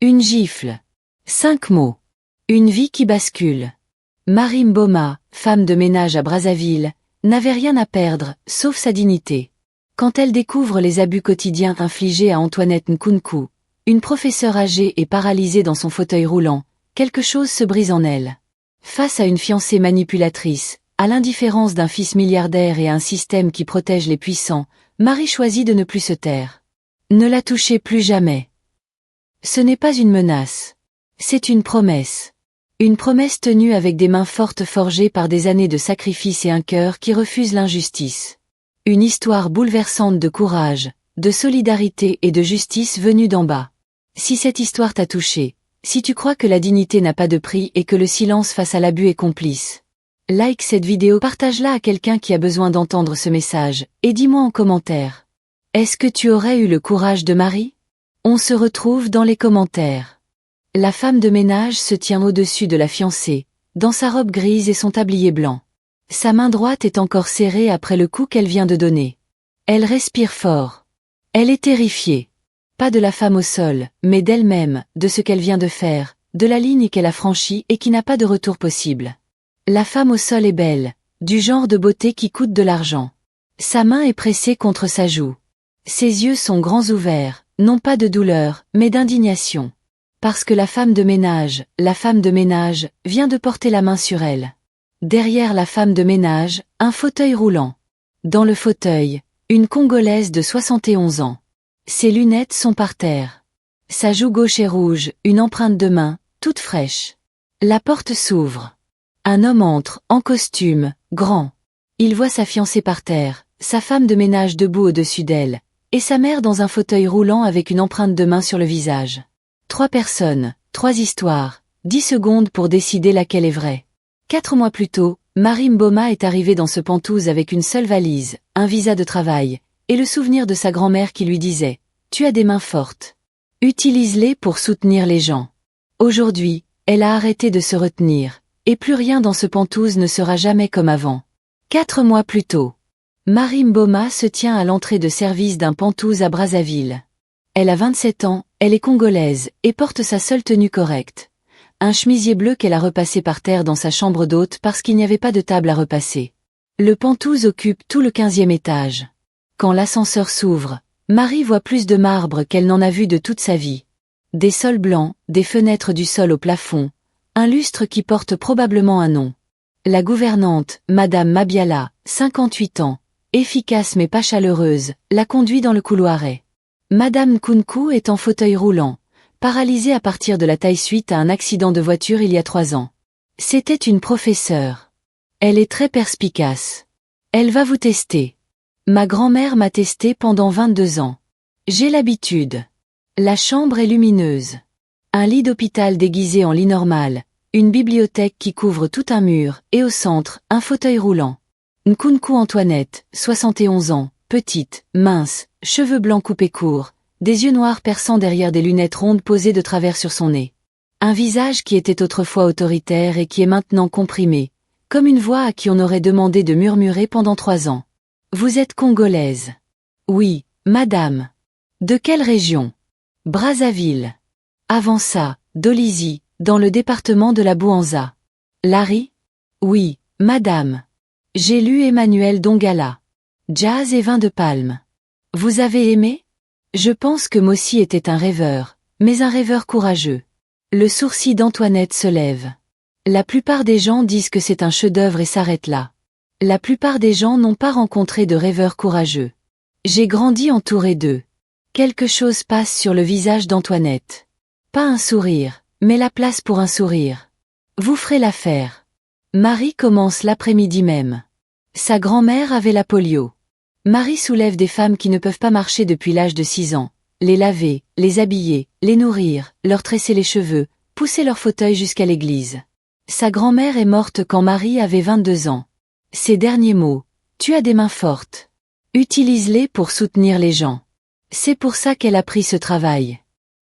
Une gifle. 5 mots. Une vie qui bascule. Marie Mboma, femme de ménage à Brazzaville, n'avait rien à perdre, sauf sa dignité. Quand elle découvre les abus quotidiens infligés à Antoinette Nkunku, une professeure âgée et paralysée dans son fauteuil roulant, quelque chose se brise en elle. Face à une fiancée manipulatrice, à l'indifférence d'un fils milliardaire et à un système qui protège les puissants, Marie choisit de ne plus se taire. Ne la touchez plus jamais. Ce n'est pas une menace. C'est une promesse. Une promesse tenue avec des mains fortes forgées par des années de sacrifice et un cœur qui refuse l'injustice. Une histoire bouleversante de courage, de solidarité et de justice venue d'en bas. Si cette histoire t'a touché, si tu crois que la dignité n'a pas de prix et que le silence face à l'abus est complice, like cette vidéo, partage-la à quelqu'un qui a besoin d'entendre ce message, et dis-moi en commentaire. Est-ce que tu aurais eu le courage de Marie? On se retrouve dans les commentaires. La femme de ménage se tient au-dessus de la fiancée, dans sa robe grise et son tablier blanc. Sa main droite est encore serrée après le coup qu'elle vient de donner. Elle respire fort. Elle est terrifiée. Pas de la femme au sol, mais d'elle-même, de ce qu'elle vient de faire, de la ligne qu'elle a franchie et qui n'a pas de retour possible. La femme au sol est belle, du genre de beauté qui coûte de l'argent. Sa main est pressée contre sa joue. Ses yeux sont grands ouverts, non pas de douleur, mais d'indignation. Parce que la femme de ménage, vient de porter la main sur elle. Derrière la femme de ménage, un fauteuil roulant. Dans le fauteuil, une Congolaise de 71 ans. Ses lunettes sont par terre. Sa joue gauche est rouge, une empreinte de main, toute fraîche. La porte s'ouvre. Un homme entre, en costume, grand. Il voit sa fiancée par terre, sa femme de ménage debout au-dessus d'elle, et sa mère dans un fauteuil roulant avec une empreinte de main sur le visage. 3 personnes, 3 histoires, 10 secondes pour décider laquelle est vraie. 4 mois plus tôt, Marie Mboma est arrivée dans ce Pentouz avec une seule valise, un visa de travail, et le souvenir de sa grand-mère qui lui disait « Tu as des mains fortes. Utilise-les pour soutenir les gens. » Aujourd'hui, elle a arrêté de se retenir, et plus rien dans ce Pentouz ne sera jamais comme avant. 4 mois plus tôt, Marie Mboma se tient à l'entrée de service d'un Pentouz à Brazzaville. Elle a 27 ans, elle est congolaise, et porte sa seule tenue correcte. Un chemisier bleu qu'elle a repassé par terre dans sa chambre d'hôte parce qu'il n'y avait pas de table à repasser. Le Pentouz occupe tout le 15e étage. Quand l'ascenseur s'ouvre, Marie voit plus de marbre qu'elle n'en a vu de toute sa vie. Des sols blancs, des fenêtres du sol au plafond, un lustre qui porte probablement un nom. La gouvernante, Madame Mabiala, 58 ans, efficace mais pas chaleureuse, la conduit dans le couloiret. Madame Nkunku est en fauteuil roulant, paralysée à partir de la taille suite à un accident de voiture il y a 3 ans. C'était une professeure. Elle est très perspicace. Elle va vous tester. Ma grand-mère m'a testé pendant 22 ans. J'ai l'habitude. La chambre est lumineuse. Un lit d'hôpital déguisé en lit normal, une bibliothèque qui couvre tout un mur, et au centre, un fauteuil roulant. Nkunku Antoinette, 71 ans, petite, mince, cheveux blancs coupés courts, des yeux noirs perçant derrière des lunettes rondes posées de travers sur son nez. Un visage qui était autrefois autoritaire et qui est maintenant comprimé, comme une voix à qui on aurait demandé de murmurer pendant 3 ans. Vous êtes congolaise? Oui, madame. De quelle région? Brazzaville. Avant ça, Dolisie, dans le département de la Bouanza. Larry? Oui, madame. J'ai lu Emmanuel Dongala. Jazz et vin de palme. Vous avez aimé? Je pense que Mossi était un rêveur, mais un rêveur courageux. Le sourcil d'Antoinette se lève. La plupart des gens disent que c'est un chef-d'œuvre et s'arrêtent là. La plupart des gens n'ont pas rencontré de rêveur courageux. J'ai grandi entouré d'eux. Quelque chose passe sur le visage d'Antoinette. Pas un sourire, mais la place pour un sourire. Vous ferez l'affaire. Marie commence l'après-midi même. Sa grand-mère avait la polio. Marie soulève des femmes qui ne peuvent pas marcher depuis l'âge de 6 ans, les laver, les habiller, les nourrir, leur tresser les cheveux, pousser leur fauteuil jusqu'à l'église. Sa grand-mère est morte quand Marie avait 22 ans. Ses derniers mots, « Tu as des mains fortes. Utilise-les pour soutenir les gens. » C'est pour ça qu'elle a pris ce travail.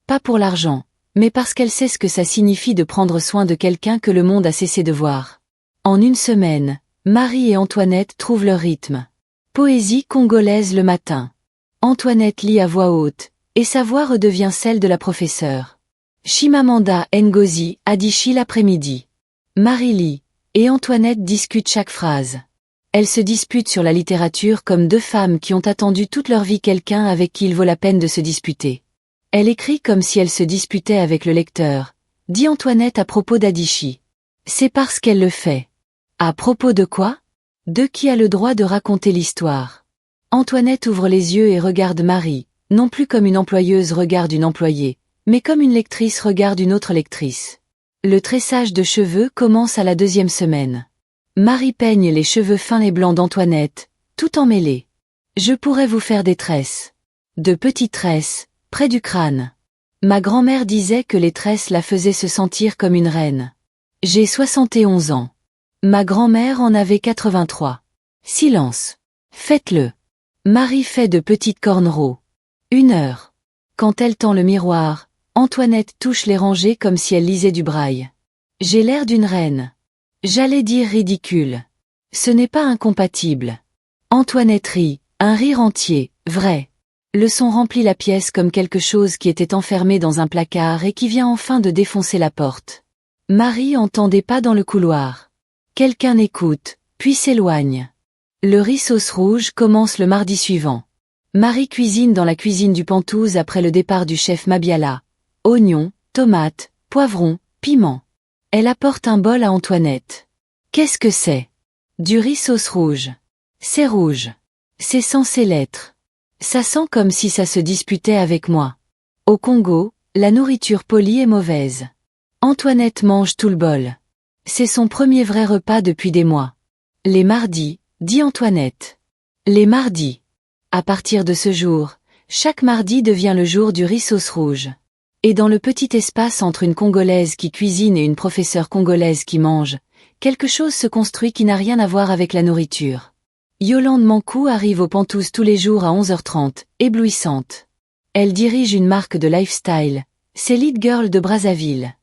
Pas pour l'argent, mais parce qu'elle sait ce que ça signifie de prendre soin de quelqu'un que le monde a cessé de voir. En une semaine, Marie et Antoinette trouvent leur rythme. Poésie congolaise le matin. Antoinette lit à voix haute, et sa voix redevient celle de la professeure. Chimamanda Ngozi Adichie l'après-midi. Marie-Lie et Antoinette discutent chaque phrase. Elles se disputent sur la littérature comme deux femmes qui ont attendu toute leur vie quelqu'un avec qui il vaut la peine de se disputer. Elle écrit comme si elle se disputait avec le lecteur, dit Antoinette à propos d'Adichie. C'est parce qu'elle le fait. À propos de quoi? De qui a le droit de raconter l'histoire? Antoinette ouvre les yeux et regarde Marie, non plus comme une employeuse regarde une employée, mais comme une lectrice regarde une autre lectrice. Le tressage de cheveux commence à la 2e semaine. Marie peigne les cheveux fins et blancs d'Antoinette, tout emmêlés. Je pourrais vous faire des tresses. De petites tresses, près du crâne. Ma grand-mère disait que les tresses la faisaient se sentir comme une reine. J'ai 71 ans. Ma grand-mère en avait 83. Silence. Faites-le. Marie fait de petites cornrows. 1 heure. Quand elle tend le miroir, Antoinette touche les rangées comme si elle lisait du braille. J'ai l'air d'une reine. J'allais dire ridicule. Ce n'est pas incompatible. Antoinette rit, un rire entier, vrai. Le son remplit la pièce comme quelque chose qui était enfermé dans un placard et qui vient enfin de défoncer la porte. Marie entend des pas dans le couloir. Quelqu'un écoute, puis s'éloigne. Le riz sauce rouge commence le mardi suivant. Marie cuisine dans la cuisine du Pantouz après le départ du chef Mabiala. Oignons, tomates, poivrons, piments. Elle apporte un bol à Antoinette. Qu'est-ce que c'est? Du riz sauce rouge. C'est rouge. C'est censé l'être. Ça sent comme si ça se disputait avec moi. Au Congo, la nourriture polie est mauvaise. Antoinette mange tout le bol. C'est son premier vrai repas depuis des mois. Les mardis, dit Antoinette. Les mardis. À partir de ce jour, chaque mardi devient le jour du riz sauce rouge. Et dans le petit espace entre une Congolaise qui cuisine et une professeure congolaise qui mange, quelque chose se construit qui n'a rien à voir avec la nourriture. Yolande Mancou arrive au Pantouz tous les jours à 11h30, éblouissante. Elle dirige une marque de lifestyle, c'est Lead Girl de Brazzaville.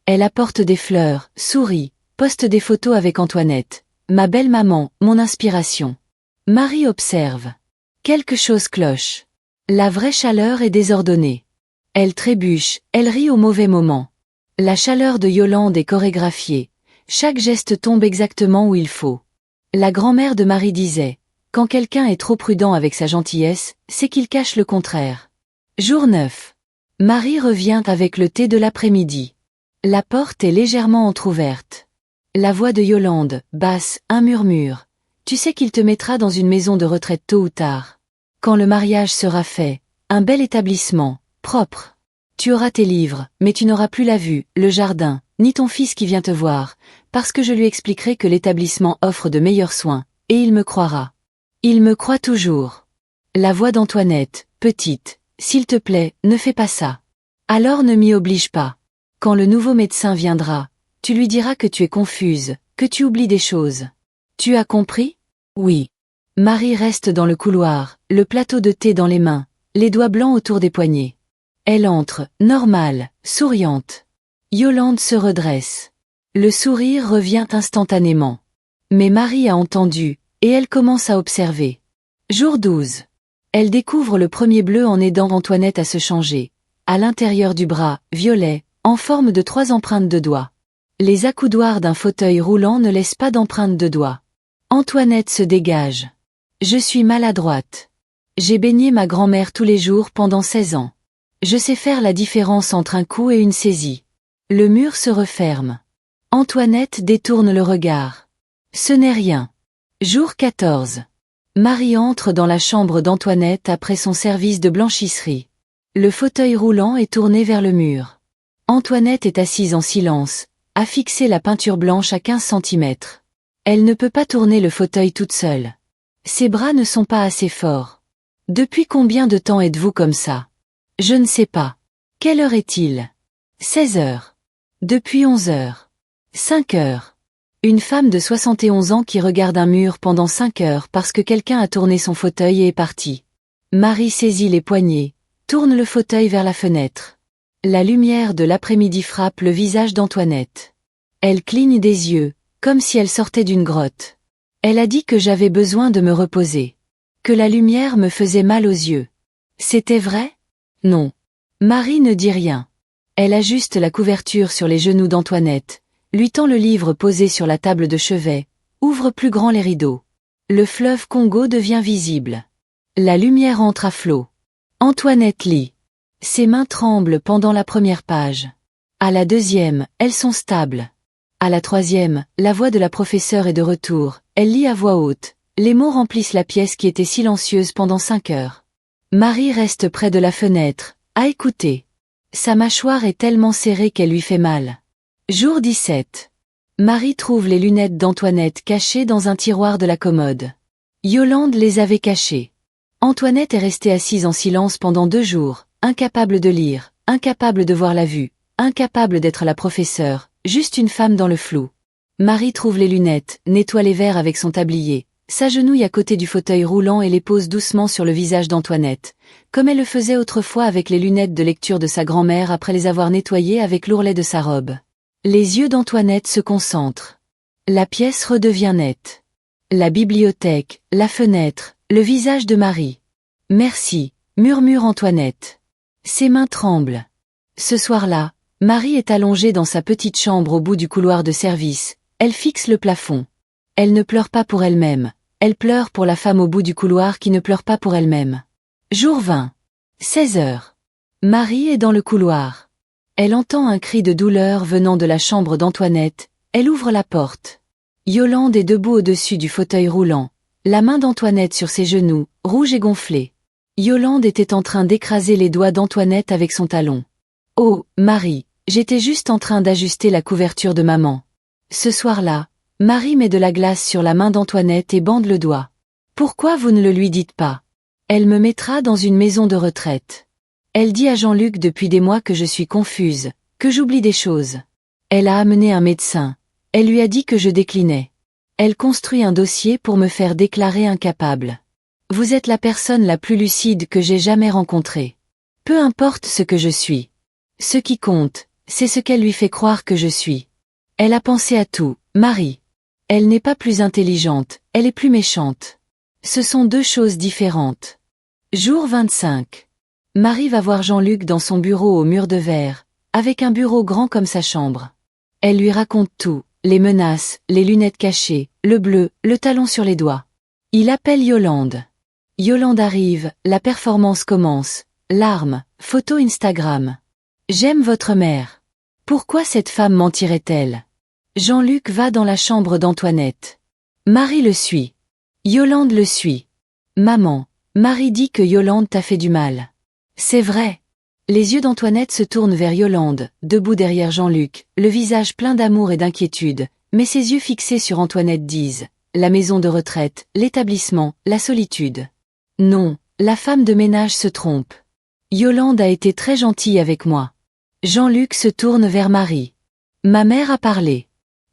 Elle apporte des fleurs, sourit, poste des photos avec Antoinette. Ma belle maman, mon inspiration. Marie observe. Quelque chose cloche. La vraie chaleur est désordonnée. Elle trébuche, elle rit au mauvais moment. La chaleur de Yolande est chorégraphiée. Chaque geste tombe exactement où il faut. La grand-mère de Marie disait, quand quelqu'un est trop prudent avec sa gentillesse, c'est qu'il cache le contraire. Jour 9. Marie revient avec le thé de l'après-midi. La porte est légèrement entr'ouverte. La voix de Yolande, basse, un murmure. Tu sais qu'il te mettra dans une maison de retraite tôt ou tard. Quand le mariage sera fait, un bel établissement, propre. Tu auras tes livres, mais tu n'auras plus la vue, le jardin, ni ton fils qui vient te voir, parce que je lui expliquerai que l'établissement offre de meilleurs soins, et il me croira. Il me croit toujours. La voix d'Antoinette, petite, s'il te plaît, ne fais pas ça. Alors ne m'y oblige pas. Quand le nouveau médecin viendra, tu lui diras que tu es confuse, que tu oublies des choses. Tu as compris? Oui. Marie reste dans le couloir, le plateau de thé dans les mains, les doigts blancs autour des poignets. Elle entre, normale, souriante. Yolande se redresse. Le sourire revient instantanément. Mais Marie a entendu, et elle commence à observer. Jour 12. Elle découvre le premier bleu en aidant Antoinette à se changer. À l'intérieur du bras, violet, en forme de 3 empreintes de doigts. Les accoudoirs d'un fauteuil roulant ne laissent pas d'empreintes de doigts. Antoinette se dégage. Je suis maladroite. J'ai baigné ma grand-mère tous les jours pendant 16 ans. Je sais faire la différence entre un coup et une saisie. Le mur se referme. Antoinette détourne le regard. Ce n'est rien. Jour 14. Marie entre dans la chambre d'Antoinette après son service de blanchisserie. Le fauteuil roulant est tourné vers le mur. Antoinette est assise en silence, a fixé la peinture blanche à 15 cm. Elle ne peut pas tourner le fauteuil toute seule. Ses bras ne sont pas assez forts. Depuis combien de temps êtes-vous comme ça? Je ne sais pas. Quelle heure est-il? 16 heures. Depuis 11 heures. 5 heures. Une femme de 71 ans qui regarde un mur pendant 5 heures parce que quelqu'un a tourné son fauteuil et est parti. Marie saisit les poignets, tourne le fauteuil vers la fenêtre. La lumière de l'après-midi frappe le visage d'Antoinette. Elle cligne des yeux, comme si elle sortait d'une grotte. Elle a dit que j'avais besoin de me reposer. Que la lumière me faisait mal aux yeux. C'était vrai? Non. Marie ne dit rien. Elle ajuste la couverture sur les genoux d'Antoinette, lui tend le livre posé sur la table de chevet, ouvre plus grand les rideaux. Le fleuve Congo devient visible. La lumière entre à flot. Antoinette lit. Ses mains tremblent pendant la première page. À la deuxième, elles sont stables. À la troisième, la voix de la professeure est de retour, elle lit à voix haute. Les mots remplissent la pièce qui était silencieuse pendant 5 heures. Marie reste près de la fenêtre, à écouter. Sa mâchoire est tellement serrée qu'elle lui fait mal. Jour 17. Marie trouve les lunettes d'Antoinette cachées dans un tiroir de la commode. Yolande les avait cachées. Antoinette est restée assise en silence pendant 2 jours, incapable de lire, incapable de voir la vue, incapable d'être la professeure, juste une femme dans le flou. Marie trouve les lunettes, nettoie les verres avec son tablier, s'agenouille à côté du fauteuil roulant et les pose doucement sur le visage d'Antoinette, comme elle le faisait autrefois avec les lunettes de lecture de sa grand-mère après les avoir nettoyées avec l'ourlet de sa robe. Les yeux d'Antoinette se concentrent. La pièce redevient nette. La bibliothèque, la fenêtre, le visage de Marie. Merci, murmure Antoinette. Ses mains tremblent. Ce soir-là, Marie est allongée dans sa petite chambre au bout du couloir de service, elle fixe le plafond. Elle ne pleure pas pour elle-même, elle pleure pour la femme au bout du couloir qui ne pleure pas pour elle-même. Jour 20. 16 heures. Marie est dans le couloir. Elle entend un cri de douleur venant de la chambre d'Antoinette, elle ouvre la porte. Yolande est debout au-dessus du fauteuil roulant, la main d'Antoinette sur ses genoux, rouge et gonflée. Yolande était en train d'écraser les doigts d'Antoinette avec son talon. « Oh, Marie, j'étais juste en train d'ajuster la couverture de maman. » Ce soir-là, Marie met de la glace sur la main d'Antoinette et bande le doigt. « Pourquoi vous ne le lui dites pas? Elle me mettra dans une maison de retraite. Elle dit à Jean-Luc depuis des mois que je suis confuse, que j'oublie des choses. Elle a amené un médecin. Elle lui a dit que je déclinais. Elle construit un dossier pour me faire déclarer incapable. Vous êtes la personne la plus lucide que j'ai jamais rencontrée. Peu importe ce que je suis. Ce qui compte, c'est ce qu'elle lui fait croire que je suis. Elle a pensé à tout, Marie. Elle n'est pas plus intelligente, elle est plus méchante. Ce sont 2 choses différentes. Jour 25. Marie va voir Jean-Luc dans son bureau au mur de verre, avec un bureau grand comme sa chambre. Elle lui raconte tout, les menaces, les lunettes cachées, le bleu, le talon sur les doigts. Il appelle Yolande. Yolande arrive, la performance commence, larmes, photo Instagram. J'aime votre mère. Pourquoi cette femme mentirait-elle? Jean-Luc va dans la chambre d'Antoinette. Marie le suit. Yolande le suit. Maman, Marie dit que Yolande t'a fait du mal. C'est vrai. Les yeux d'Antoinette se tournent vers Yolande, debout derrière Jean-Luc, le visage plein d'amour et d'inquiétude, mais ses yeux fixés sur Antoinette disent « La maison de retraite, l'établissement, la solitude. » Non, la femme de ménage se trompe. Yolande a été très gentille avec moi. Jean-Luc se tourne vers Marie. Ma mère a parlé.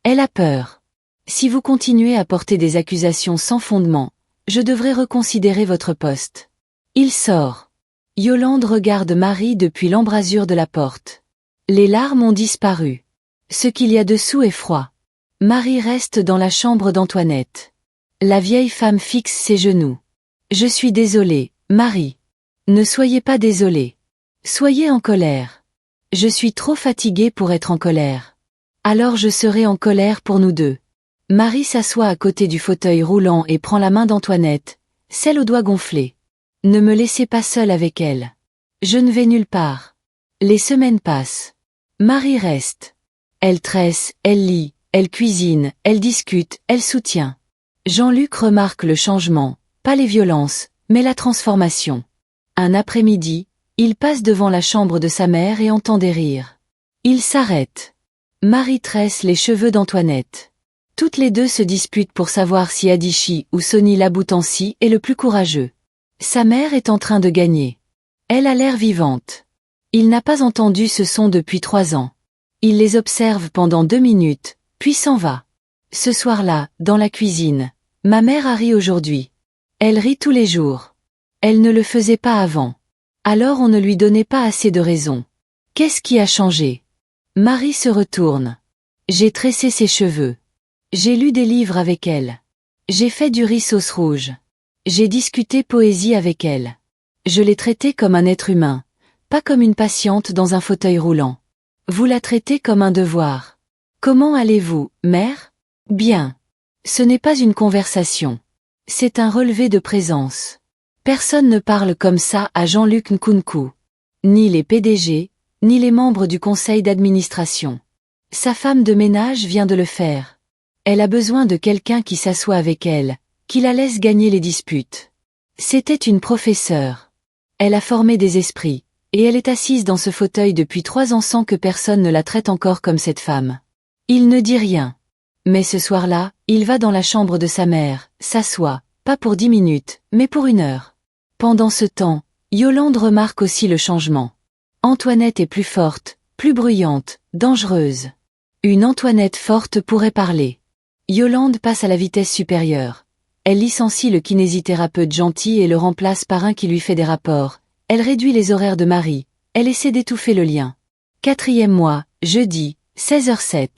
Elle a peur. Si vous continuez à porter des accusations sans fondement, je devrais reconsidérer votre poste. Il sort. Yolande regarde Marie depuis l'embrasure de la porte. Les larmes ont disparu. Ce qu'il y a dessous est froid. Marie reste dans la chambre d'Antoinette. La vieille femme fixe ses genoux. Je suis désolée, Marie. Ne soyez pas désolée. Soyez en colère. Je suis trop fatiguée pour être en colère. Alors je serai en colère pour nous deux. Marie s'assoit à côté du fauteuil roulant et prend la main d'Antoinette, celle aux doigts gonflés. Ne me laissez pas seule avec elle. Je ne vais nulle part. Les semaines passent. Marie reste. Elle tresse, elle lit, elle cuisine, elle discute, elle soutient. Jean-Luc remarque le changement, pas les violences, mais la transformation. Un après-midi, il passe devant la chambre de sa mère et entend des rires. Il s'arrête. Marie tresse les cheveux d'Antoinette. Toutes les deux se disputent pour savoir si Adichie ou Sonny Laboutancy est le plus courageux. Sa mère est en train de gagner. Elle a l'air vivante. Il n'a pas entendu ce son depuis 3 ans. Il les observe pendant 2 minutes, puis s'en va. Ce soir-là, dans la cuisine, ma mère a ri aujourd'hui. Elle rit tous les jours. Elle ne le faisait pas avant. Alors on ne lui donnait pas assez de raisons. Qu'est-ce qui a changé? Marie se retourne. J'ai tressé ses cheveux. J'ai lu des livres avec elle. J'ai fait du riz sauce rouge. J'ai discuté poésie avec elle. Je l'ai traitée comme un être humain, pas comme une patiente dans un fauteuil roulant. Vous la traitez comme un devoir. Comment allez-vous, mère? Bien. Ce n'est pas une conversation. C'est un relevé de présence. Personne ne parle comme ça à Jean-Luc Nkunku. Ni les PDG, ni les membres du conseil d'administration. Sa femme de ménage vient de le faire. Elle a besoin de quelqu'un qui s'assoit avec elle, qui la laisse gagner les disputes. C'était une professeure. Elle a formé des esprits, et elle est assise dans ce fauteuil depuis 3 ans sans que personne ne la traite encore comme cette femme. Il ne dit rien. Mais ce soir-là, il va dans la chambre de sa mère, s'assoit, pas pour 10 minutes, mais pour 1 heure. Pendant ce temps, Yolande remarque aussi le changement. Antoinette est plus forte, plus bruyante, dangereuse. Une Antoinette forte pourrait parler. Yolande passe à la vitesse supérieure. Elle licencie le kinésithérapeute gentil et le remplace par un qui lui fait des rapports. Elle réduit les horaires de Marie. Elle essaie d'étouffer le lien. 4e mois, jeudi, 16h07.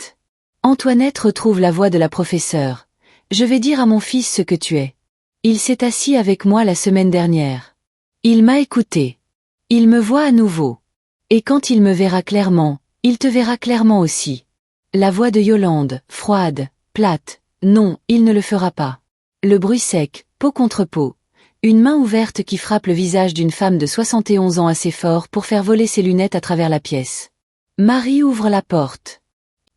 Antoinette retrouve la voix de la professeure. Je vais dire à mon fils ce que tu es. Il s'est assis avec moi la semaine dernière. Il m'a écouté. Il me voit à nouveau. Et quand il me verra clairement, il te verra clairement aussi. La voix de Yolande, froide, plate. Non, il ne le fera pas. Le bruit sec, peau contre peau. Une main ouverte qui frappe le visage d'une femme de 71 ans assez fort pour faire voler ses lunettes à travers la pièce. Marie ouvre la porte.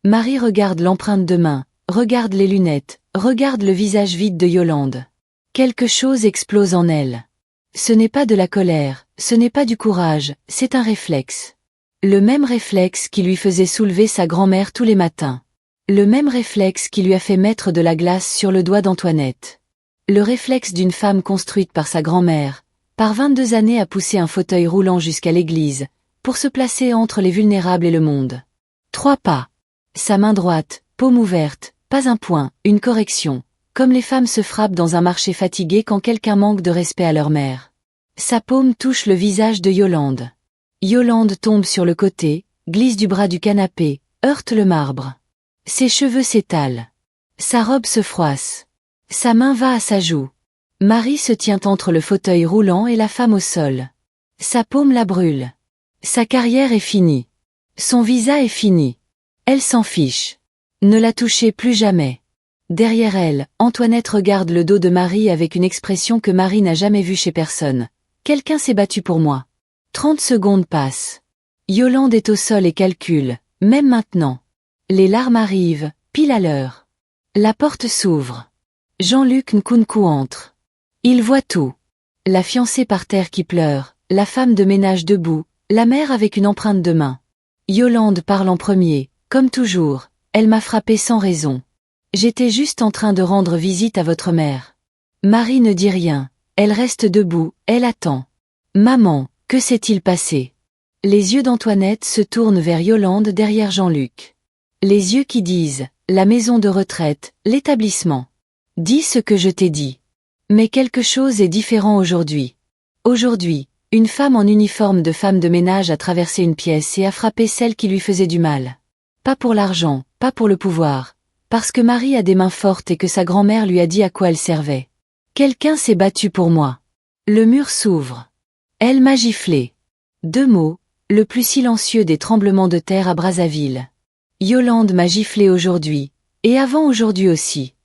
Marie regarde l'empreinte de main, regarde les lunettes, regarde le visage vide de Yolande. Quelque chose explose en elle. Ce n'est pas de la colère, ce n'est pas du courage, c'est un réflexe. Le même réflexe qui lui faisait soulever sa grand-mère tous les matins. Le même réflexe qui lui a fait mettre de la glace sur le doigt d'Antoinette. Le réflexe d'une femme construite par sa grand-mère, par 22 années à pousser un fauteuil roulant jusqu'à l'église, pour se placer entre les vulnérables et le monde. 3 pas. Sa main droite, paume ouverte, pas un point, une correction, comme les femmes se frappent dans un marché fatigué quand quelqu'un manque de respect à leur mère. Sa paume touche le visage de Yolande. Yolande tombe sur le côté, glisse du bras du canapé, heurte le marbre. Ses cheveux s'étalent. Sa robe se froisse. Sa main va à sa joue. Marie se tient entre le fauteuil roulant et la femme au sol. Sa paume la brûle. Sa carrière est finie. Son visa est fini. Elle s'en fiche. Ne la touchez plus jamais. Derrière elle, Antoinette regarde le dos de Marie avec une expression que Marie n'a jamais vue chez personne. Quelqu'un s'est battu pour moi. 30 secondes passent. Yolande est au sol et calcule, même maintenant. Les larmes arrivent, pile à l'heure. La porte s'ouvre. Jean-Luc Nkunku entre. Il voit tout. La fiancée par terre qui pleure, la femme de ménage debout, la mère avec une empreinte de main. Yolande parle en premier, comme toujours, elle m'a frappé sans raison. J'étais juste en train de rendre visite à votre mère. Marie ne dit rien, elle reste debout, elle attend. Maman, que s'est-il passé? Les yeux d'Antoinette se tournent vers Yolande derrière Jean-Luc. Les yeux qui disent, la maison de retraite, l'établissement. Dis ce que je t'ai dit. Mais quelque chose est différent aujourd'hui. Aujourd'hui, une femme en uniforme de femme de ménage a traversé une pièce et a frappé celle qui lui faisait du mal. Pas pour l'argent, pas pour le pouvoir. Parce que Marie a des mains fortes et que sa grand-mère lui a dit à quoi elle servait. Quelqu'un s'est battu pour moi. Le mur s'ouvre. Elle m'a giflé. 2 mots, le plus silencieux des tremblements de terre à Brazzaville. Yolande m'a giflé aujourd'hui, et avant aujourd'hui aussi.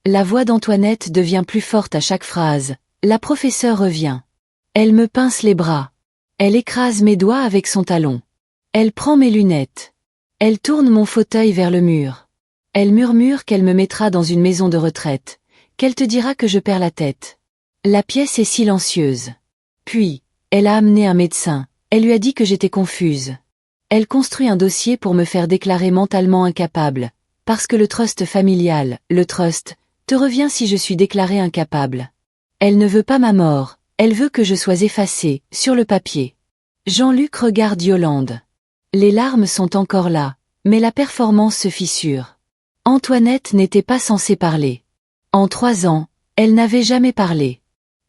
La voix d'Antoinette devient plus forte à chaque phrase, la professeure revient. Elle me pince les bras. Elle écrase mes doigts avec son talon. Elle prend mes lunettes. Elle tourne mon fauteuil vers le mur. Elle murmure qu'elle me mettra dans une maison de retraite, qu'elle te dira que je perds la tête. La pièce est silencieuse. Puis, elle a amené un médecin, elle lui a dit que j'étais confuse. Elle construit un dossier pour me faire déclarer mentalement incapable, parce que le trust familial, le trust, te revient si je suis déclarée incapable. Elle ne veut pas ma mort, elle veut que je sois effacée, sur le papier. Jean-Luc regarde Yolande. Les larmes sont encore là, mais la performance se fissure. Antoinette n'était pas censée parler. En 3 ans, elle n'avait jamais parlé.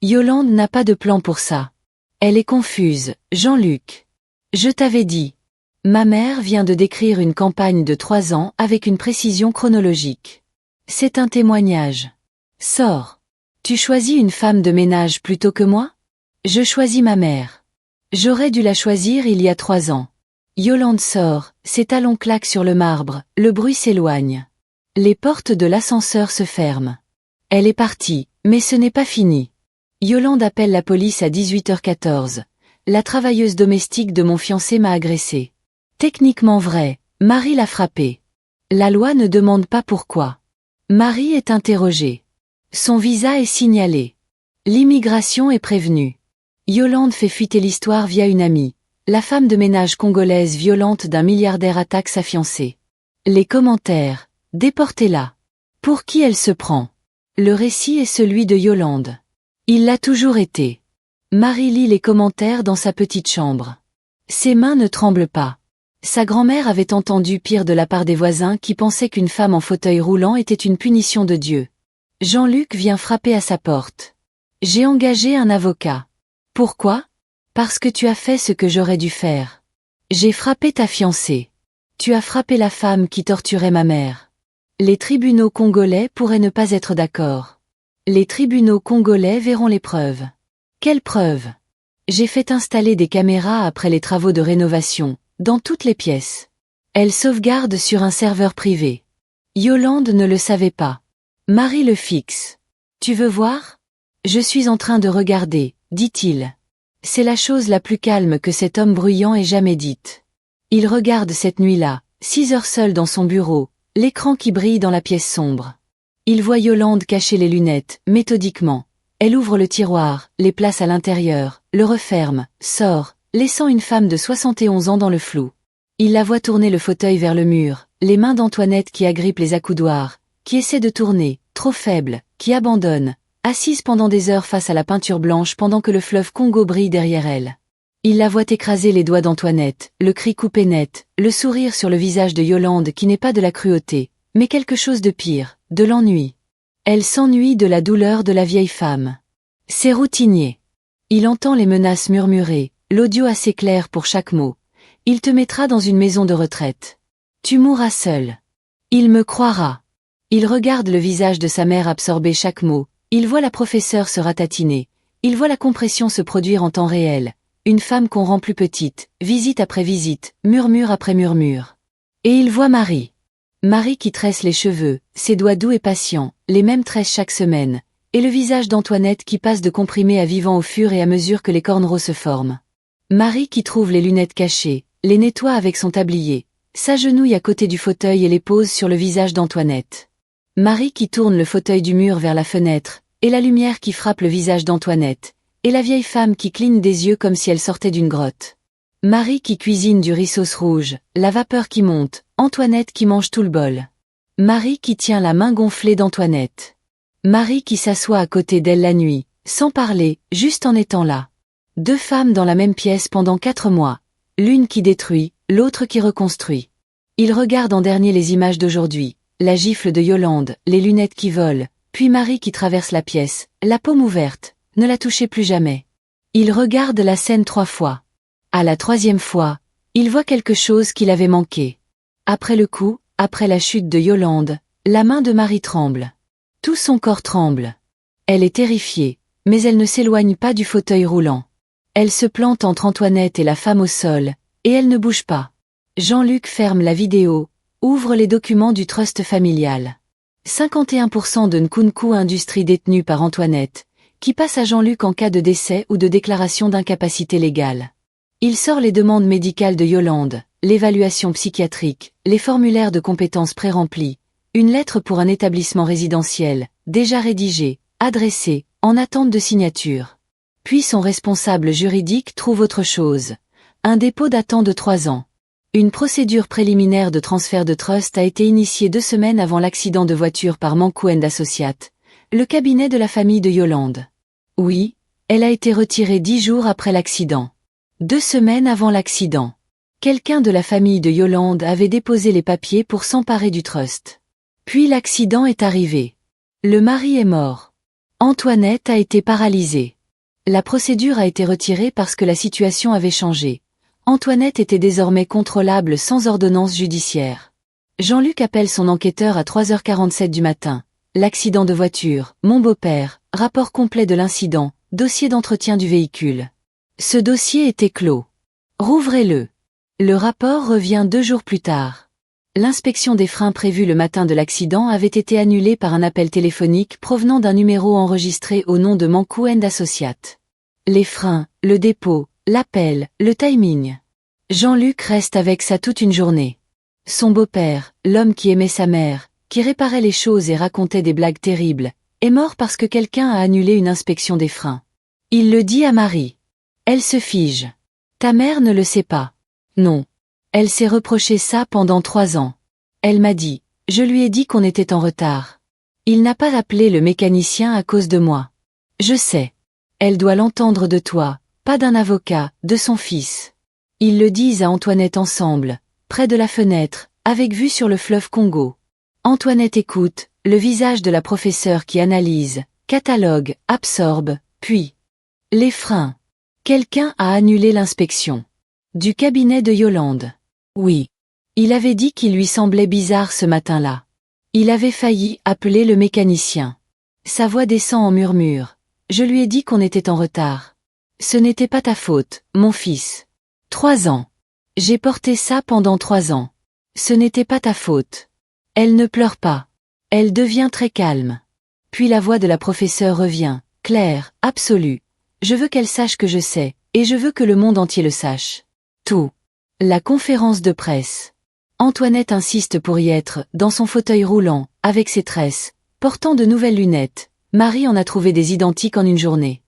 Yolande n'a pas de plan pour ça. Elle est confuse, Jean-Luc. Je t'avais dit. Ma mère vient de décrire une campagne de 3 ans avec une précision chronologique. C'est un témoignage. Sors. Tu choisis une femme de ménage plutôt que moi? Je choisis ma mère. J'aurais dû la choisir il y a 3 ans. Yolande sort, ses talons claquent sur le marbre, le bruit s'éloigne. Les portes de l'ascenseur se ferment. Elle est partie, mais ce n'est pas fini. Yolande appelle la police à 18h14. La travailleuse domestique de mon fiancé m'a agressée. Techniquement vrai, Marie l'a frappé. La loi ne demande pas pourquoi. Marie est interrogée. Son visa est signalé. L'immigration est prévenue. Yolande fait fuiter l'histoire via une amie. La femme de ménage congolaise violente d'un milliardaire attaque sa fiancée. Les commentaires. Déportez-la. Pour qui elle se prend? Le récit est celui de Yolande. Il l'a toujours été. Marie lit les commentaires dans sa petite chambre. Ses mains ne tremblent pas. Sa grand-mère avait entendu pire de la part des voisins qui pensaient qu'une femme en fauteuil roulant était une punition de Dieu. Jean-Luc vient frapper à sa porte. J'ai engagé un avocat. Pourquoi? Parce que tu as fait ce que j'aurais dû faire. J'ai frappé ta fiancée. Tu as frappé la femme qui torturait ma mère. Les tribunaux congolais pourraient ne pas être d'accord. Les tribunaux congolais verront les preuves. Quelles preuves? J'ai fait installer des caméras après les travaux de rénovation, dans toutes les pièces. Elles sauvegardent sur un serveur privé. Yolande ne le savait pas. Marie le fixe. Tu veux voir? Je suis en train de regarder, dit-il. C'est la chose la plus calme que cet homme bruyant ait jamais dite. Il regarde cette nuit-là, 6 heures seul dans son bureau, l'écran qui brille dans la pièce sombre. Il voit Yolande cacher les lunettes, méthodiquement. Elle ouvre le tiroir, les place à l'intérieur, le referme, sort, laissant une femme de 71 ans dans le flou. Il la voit tourner le fauteuil vers le mur, les mains d'Antoinette qui agrippent les accoudoirs, qui essaie de tourner, trop faible, qui abandonne, assise pendant des heures face à la peinture blanche pendant que le fleuve Congo brille derrière elle. Il la voit écraser les doigts d'Antoinette, le cri coupé net, le sourire sur le visage de Yolande qui n'est pas de la cruauté, mais quelque chose de pire, de l'ennui. Elle s'ennuie de la douleur de la vieille femme. C'est routinier. Il entend les menaces murmurées, l'audio assez clair pour chaque mot. Il te mettra dans une maison de retraite. Tu mourras seul. Il me croira. Il regarde le visage de sa mère absorber chaque mot. Il voit la professeure se ratatiner. Il voit la compression se produire en temps réel. Une femme qu'on rend plus petite, visite après visite, murmure après murmure. Et il voit Marie. Marie qui tresse les cheveux, ses doigts doux et patients, les mêmes tresses chaque semaine, et le visage d'Antoinette qui passe de comprimé à vivant au fur et à mesure que les cornrows se forment. Marie qui trouve les lunettes cachées, les nettoie avec son tablier, s'agenouille à côté du fauteuil et les pose sur le visage d'Antoinette. Marie qui tourne le fauteuil du mur vers la fenêtre, et la lumière qui frappe le visage d'Antoinette, et la vieille femme qui cligne des yeux comme si elle sortait d'une grotte. Marie qui cuisine du riz sauce rouge, la vapeur qui monte, Antoinette qui mange tout le bol. Marie qui tient la main gonflée d'Antoinette. Marie qui s'assoit à côté d'elle la nuit, sans parler, juste en étant là. 2 femmes dans la même pièce pendant 4 mois. L'une qui détruit, l'autre qui reconstruit. Il regarde en dernier les images d'aujourd'hui. La gifle de Yolande, les lunettes qui volent, puis Marie qui traverse la pièce, la paume ouverte, ne la touchez plus jamais. Il regarde la scène 3 fois. À la 3e fois, il voit quelque chose qu'il avait manqué. Après le coup, après la chute de Yolande, la main de Marie tremble. Tout son corps tremble. Elle est terrifiée, mais elle ne s'éloigne pas du fauteuil roulant. Elle se plante entre Antoinette et la femme au sol, et elle ne bouge pas. Jean-Luc ferme la vidéo, ouvre les documents du trust familial. 51% de Nkunku Industries détenue par Antoinette, qui passe à Jean-Luc en cas de décès ou de déclaration d'incapacité légale. Il sort les demandes médicales de Yolande, l'évaluation psychiatrique, les formulaires de compétences pré-remplis, une lettre pour un établissement résidentiel, déjà rédigée, adressée, en attente de signature. Puis son responsable juridique trouve autre chose. Un dépôt datant de 3 ans. Une procédure préliminaire de transfert de trust a été initiée 2 semaines avant l'accident de voiture par Mankou & Associates, le cabinet de la famille de Yolande. Oui, elle a été retirée 10 jours après l'accident. 2 semaines avant l'accident. Quelqu'un de la famille de Yolande avait déposé les papiers pour s'emparer du trust. Puis l'accident est arrivé. Le mari est mort. Antoinette a été paralysée. La procédure a été retirée parce que la situation avait changé. Antoinette était désormais contrôlable sans ordonnance judiciaire. Jean-Luc appelle son enquêteur à 3h47 du matin. L'accident de voiture, mon beau-père, rapport complet de l'incident, dossier d'entretien du véhicule. Ce dossier était clos. Rouvrez-le. Le rapport revient 2 jours plus tard. L'inspection des freins prévue le matin de l'accident avait été annulée par un appel téléphonique provenant d'un numéro enregistré au nom de Mankou & Associates. Les freins, le dépôt, l'appel, le timing. Jean-Luc reste avec ça toute une journée. Son beau-père, l'homme qui aimait sa mère, qui réparait les choses et racontait des blagues terribles, est mort parce que quelqu'un a annulé une inspection des freins. Il le dit à Marie. Elle se fige. Ta mère ne le sait pas. Non. Elle s'est reproché ça pendant 3 ans. Elle m'a dit, je lui ai dit qu'on était en retard. Il n'a pas appelé le mécanicien à cause de moi. Je sais. Elle doit l'entendre de toi, pas d'un avocat, de son fils. Ils le disent à Antoinette ensemble, près de la fenêtre, avec vue sur le fleuve Congo. Antoinette écoute, le visage de la professeure qui analyse, catalogue, absorbe, puis... Les freins. Quelqu'un a annulé l'inspection. Du cabinet de Yolande. Oui. Il avait dit qu'il lui semblait bizarre ce matin-là. Il avait failli appeler le mécanicien. Sa voix descend en murmure. Je lui ai dit qu'on était en retard. Ce n'était pas ta faute, mon fils. 3 ans. J'ai porté ça pendant 3 ans. Ce n'était pas ta faute. Elle ne pleure pas. Elle devient très calme. Puis la voix de la professeure revient, claire, absolue. Je veux qu'elle sache que je sais, et je veux que le monde entier le sache. Tout. La conférence de presse. Antoinette insiste pour y être, dans son fauteuil roulant, avec ses tresses, portant de nouvelles lunettes. Marie en a trouvé des identiques en une journée.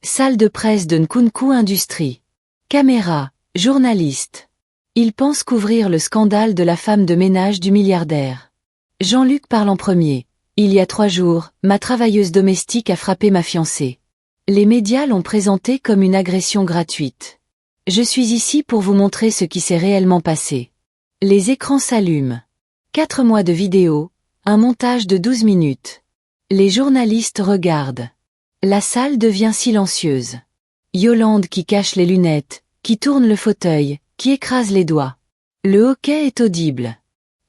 Salle de presse de Nkunku Industries. Caméra, journaliste. Ils pensent couvrir le scandale de la femme de ménage du milliardaire. Jean-Luc parle en premier. Il y a 3 jours, ma travailleuse domestique a frappé ma fiancée. Les médias l'ont présenté comme une agression gratuite. Je suis ici pour vous montrer ce qui s'est réellement passé. Les écrans s'allument. 4 mois de vidéo, un montage de 12 minutes. Les journalistes regardent. La salle devient silencieuse. Yolande qui cache les lunettes, qui tourne le fauteuil, qui écrase les doigts. Le hoquet est audible.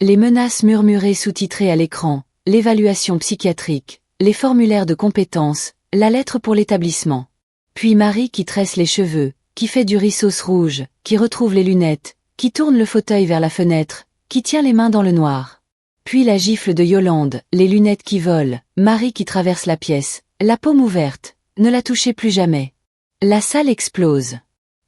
Les menaces murmurées sous-titrées à l'écran, l'évaluation psychiatrique, les formulaires de compétences, la lettre pour l'établissement. Puis Marie qui tresse les cheveux, qui fait du rissos rouge, qui retrouve les lunettes, qui tourne le fauteuil vers la fenêtre, qui tient les mains dans le noir. Puis la gifle de Yolande, les lunettes qui volent, Marie qui traverse la pièce, la paume ouverte, ne la touchez plus jamais. La salle explose.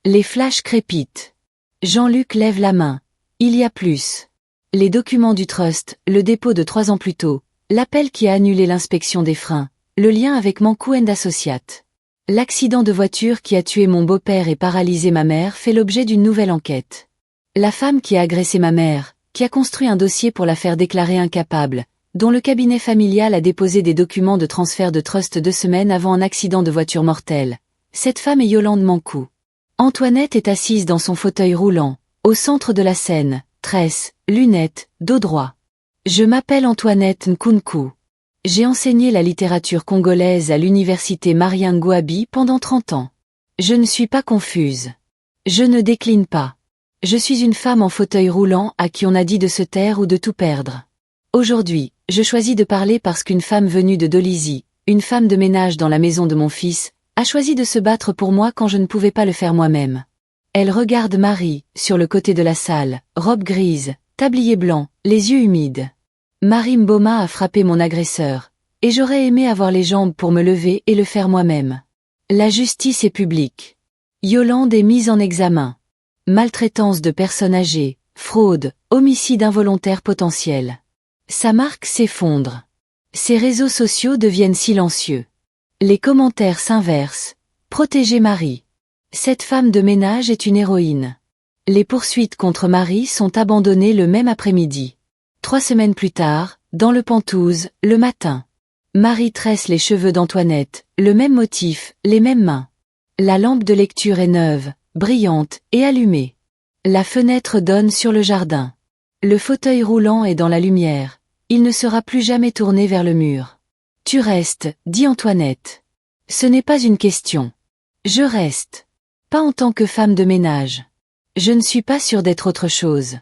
Les flashs crépitent. Jean-Luc lève la main. Il y a plus. Les documents du trust, le dépôt de 3 ans plus tôt, l'appel qui a annulé l'inspection des freins, le lien avec Mankou & Associates. L'accident de voiture qui a tué mon beau-père et paralysé ma mère fait l'objet d'une nouvelle enquête. La femme qui a agressé ma mère, qui a construit un dossier pour la faire déclarer incapable, dont le cabinet familial a déposé des documents de transfert de trust 2 semaines avant un accident de voiture mortel. Cette femme est Yolande Mankou. Antoinette est assise dans son fauteuil roulant, au centre de la scène, tresse, lunettes, dos droit. Je m'appelle Antoinette Nkunku. J'ai enseigné la littérature congolaise à l'université Marien Ngouabi pendant 30 ans. Je ne suis pas confuse. Je ne décline pas. Je suis une femme en fauteuil roulant à qui on a dit de se taire ou de tout perdre. Aujourd'hui, je choisis de parler parce qu'une femme venue de Dolisie, une femme de ménage dans la maison de mon fils, a choisi de se battre pour moi quand je ne pouvais pas le faire moi-même. Elle regarde Marie, sur le côté de la salle, robe grise, tablier blanc, les yeux humides. Marie Mboma a frappé mon agresseur, et j'aurais aimé avoir les jambes pour me lever et le faire moi-même. La justice est publique. Yolande est mise en examen. Maltraitance de personnes âgées, fraude, homicide involontaire potentiel. Sa marque s'effondre. Ses réseaux sociaux deviennent silencieux. Les commentaires s'inversent. Protégez Marie. Cette femme de ménage est une héroïne. Les poursuites contre Marie sont abandonnées le même après-midi. 3 semaines plus tard, dans le Pentouze, le matin. Marie tresse les cheveux d'Antoinette, le même motif, les mêmes mains. La lampe de lecture est neuve, brillante et allumée. La fenêtre donne sur le jardin. Le fauteuil roulant est dans la lumière. Il ne sera plus jamais tourné vers le mur. Tu restes, dit Antoinette. Ce n'est pas une question. Je reste. Pas en tant que femme de ménage. Je ne suis pas sûre d'être autre chose.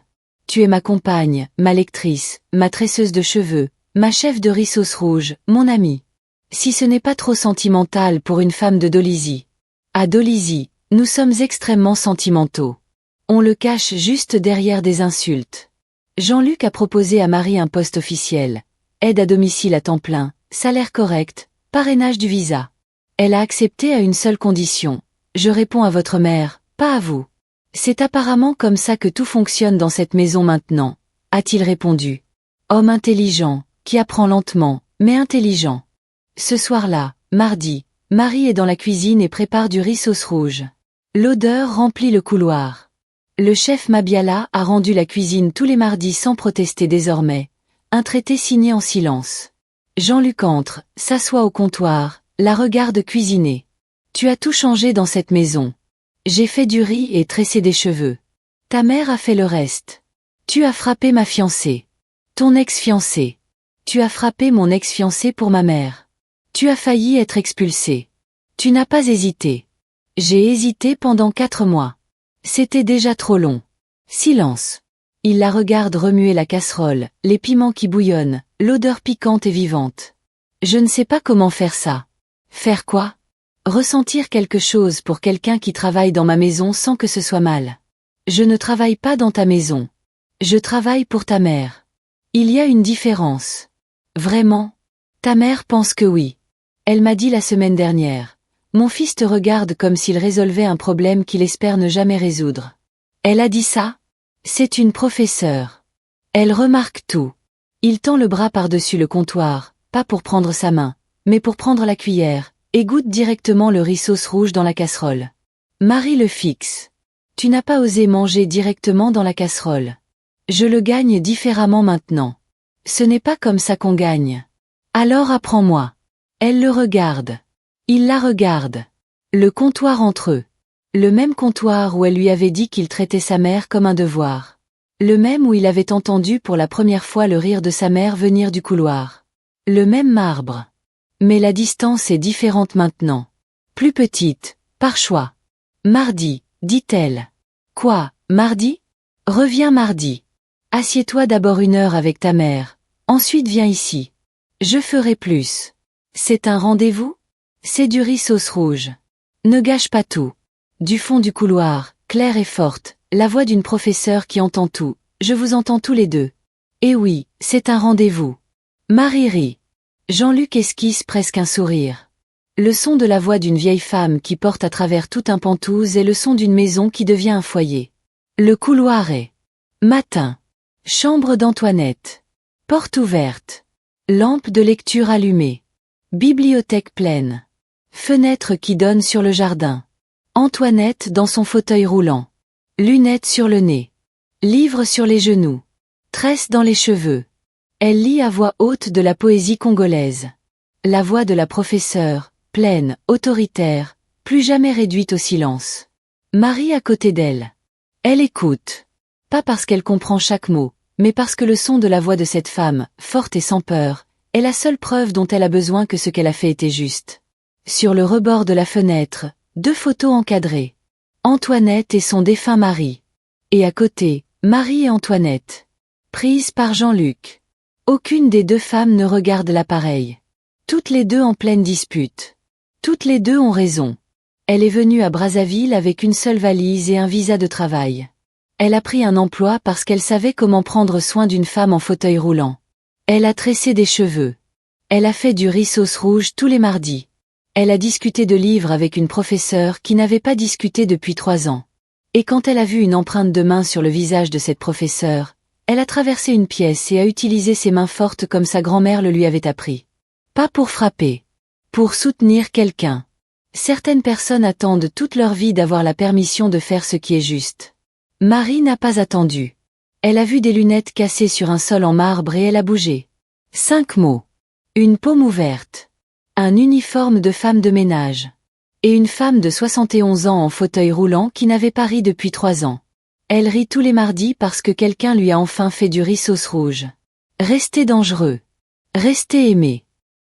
Tu es ma compagne, ma lectrice, ma tresseuse de cheveux, ma chef de rissos rouge, mon amie. Si ce n'est pas trop sentimental pour une femme de Dolisie. À Dolisie, nous sommes extrêmement sentimentaux. On le cache juste derrière des insultes. Jean-Luc a proposé à Marie un poste officiel. Aide à domicile à temps plein, salaire correct, parrainage du visa. Elle a accepté à une seule condition. Je réponds à votre mère, pas à vous. C'est apparemment comme ça que tout fonctionne dans cette maison maintenant, a-t-il répondu. Homme intelligent, qui apprend lentement, mais intelligent. Ce soir-là, mardi, Marie est dans la cuisine et prépare du riz sauce rouge. L'odeur remplit le couloir. Le chef Mabiala a rendu la cuisine tous les mardis sans protester désormais. Un traité signé en silence. Jean-Luc entre, s'assoit au comptoir, la regarde cuisiner. Tu as tout changé dans cette maison. J'ai fait du riz et tressé des cheveux. Ta mère a fait le reste. Tu as frappé ma fiancée. Ton ex-fiancé. Tu as frappé mon ex-fiancé pour ma mère. Tu as failli être expulsé. Tu n'as pas hésité. J'ai hésité pendant 4 mois. C'était déjà trop long. Silence. Il la regarde remuer la casserole, les piments qui bouillonnent, l'odeur piquante et vivante. Je ne sais pas comment faire ça. Faire quoi? Ressentir quelque chose pour quelqu'un qui travaille dans ma maison sans que ce soit mal. Je ne travaille pas dans ta maison. Je travaille pour ta mère. Il y a une différence. Vraiment? Ta mère pense que oui. Elle m'a dit la semaine dernière. Mon fils te regarde comme s'il résolvait un problème qu'il espère ne jamais résoudre. Elle a dit ça? C'est une professeure. Elle remarque tout. Il tend le bras par-dessus le comptoir, pas pour prendre sa main, mais pour prendre la cuillère, et goûte directement le riz sauce rouge dans la casserole. Marie le fixe. Tu n'as pas osé manger directement dans la casserole. Je le gagne différemment maintenant. Ce n'est pas comme ça qu'on gagne. Alors apprends-moi. Elle le regarde. Il la regarde. Le comptoir entre eux. Le même comptoir où elle lui avait dit qu'il traitait sa mère comme un devoir. Le même où il avait entendu pour la première fois le rire de sa mère venir du couloir. Le même marbre. Mais la distance est différente maintenant. Plus petite, par choix. Mardi, dit-elle. Quoi, mardi? Reviens mardi. Assieds-toi d'abord 1 heure avec ta mère, ensuite viens ici. Je ferai plus. C'est un rendez-vous? C'est du riz sauce rouge. Ne gâche pas tout. Du fond du couloir, claire et forte, la voix d'une professeure qui entend tout. Je vous entends tous les deux. Eh oui, c'est un rendez-vous. Marie rit. Jean-Luc esquisse presque un sourire. Le son de la voix d'une vieille femme qui porte à travers tout un pantouse est le son d'une maison qui devient un foyer. Le couloir est. Matin. Chambre d'Antoinette. Porte ouverte. Lampe de lecture allumée. Bibliothèque pleine. Fenêtre qui donne sur le jardin. Antoinette dans son fauteuil roulant. Lunettes sur le nez. Livre sur les genoux. Tresse dans les cheveux. Elle lit à voix haute de la poésie congolaise. La voix de la professeure, pleine, autoritaire, plus jamais réduite au silence. Marie à côté d'elle. Elle écoute. Pas parce qu'elle comprend chaque mot, mais parce que le son de la voix de cette femme, forte et sans peur, est la seule preuve dont elle a besoin que ce qu'elle a fait était juste. Sur le rebord de la fenêtre, 2 photos encadrées. Antoinette et son défunt mari. Et à côté, Marie et Antoinette. Prises par Jean-Luc. Aucune des 2 femmes ne regarde l'appareil. Toutes les 2 en pleine dispute. Toutes les 2 ont raison. Elle est venue à Brazzaville avec une seule valise et un visa de travail. Elle a pris un emploi parce qu'elle savait comment prendre soin d'une femme en fauteuil roulant. Elle a tressé des cheveux. Elle a fait du riz sauce rouge tous les mardis. Elle a discuté de livres avec une professeure qui n'avait pas discuté depuis 3 ans. Et quand elle a vu une empreinte de main sur le visage de cette professeure, elle a traversé une pièce et a utilisé ses mains fortes comme sa grand-mère le lui avait appris. Pas pour frapper. Pour soutenir quelqu'un. Certaines personnes attendent toute leur vie d'avoir la permission de faire ce qui est juste. Marie n'a pas attendu. Elle a vu des lunettes cassées sur un sol en marbre et elle a bougé. 5 mots. Une paume ouverte. Un uniforme de femme de ménage. Et une femme de 71 ans en fauteuil roulant qui n'avait pas ri depuis 3 ans. Elle rit tous les mardis parce que quelqu'un lui a enfin fait du riz sauce rouge. Restez dangereux. Restez aimé.